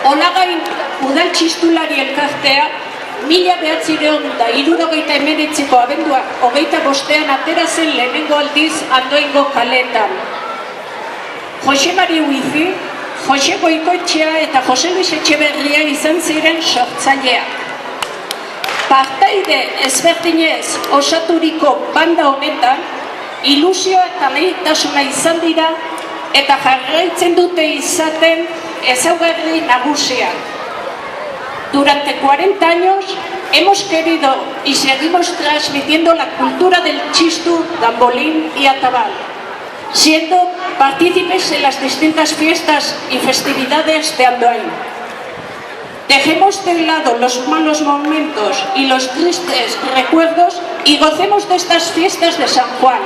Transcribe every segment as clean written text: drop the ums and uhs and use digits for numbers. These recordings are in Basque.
Olagain udal txistulari elkartea 1979ko abenduak 25ean atera zen lehenengo aldiz Andoaingo kaleetan. Jose Mari Huizi, Jose Goikoetxea eta Jose Luis Etxeberria izan ziren sortzaileak. Partaide ezberdinez osaturiko banda honetan, ilusioa eta lehitasuna izan dira eta jarraitzen dute izaten ezaugarri nagusiak. Durante 40 años hemos querido y seguimos transmitiendo la cultura del chistu, tambolín y atabal, siendo partícipes en las distintas fiestas y festividades de Andoain. Dejemos de lado los malos momentos y los tristes recuerdos y gocemos de estas fiestas de San Juan.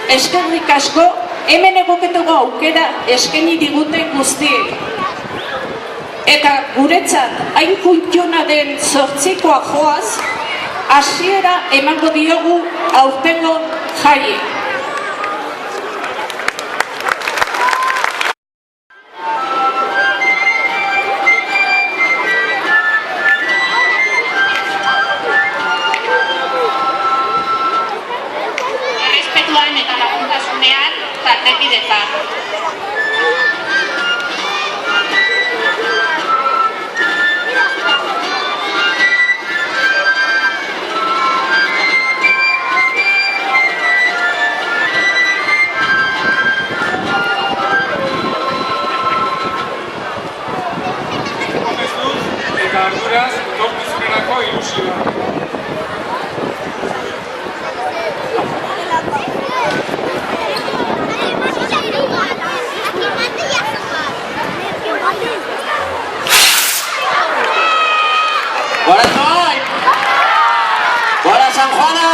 Eskerrik asko, hemen egoketeko aukera eskaini diguten guztiek. Eta guretzat hain kultiona den zortzikoa joaz, hasiera emango diogu aurtengo jaiei. Errespetuan eta laguntasunean tartepidetan. Arduraz, etorkizunerako ilusioa. ¡Gora Andoain! ¡Gora San Juana!